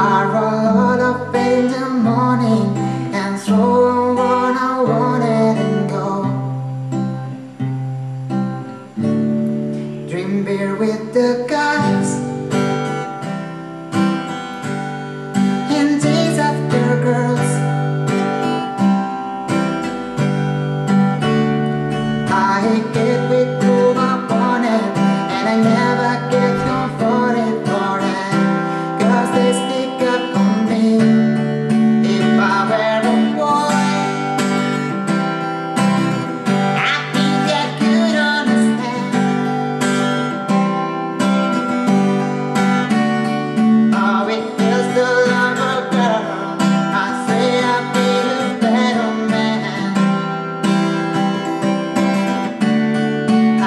I roll up in the morning and throw what I wanted and go. Dream beer with the guys and chase after girls. I get with who I wanted and I never get comforted for it, 'cause they stick up on me. If I were a boy, I think I could understand how it feels to love a girl. I say I feel a better man.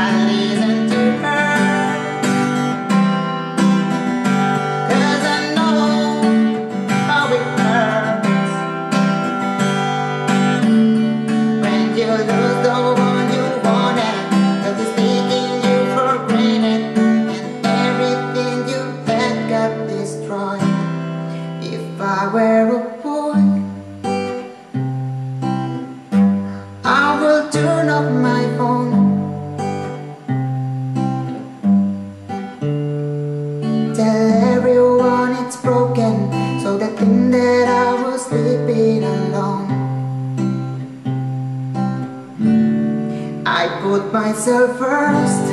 I listen to her, 'cause I know how it hurts when you lose the one you wanted, 'cause it's taking you for granted and everything you had got destroyed. If I were a boy, I will turn off my phone, tell everyone it's broken, so they think that I was sleeping alone. I put myself first,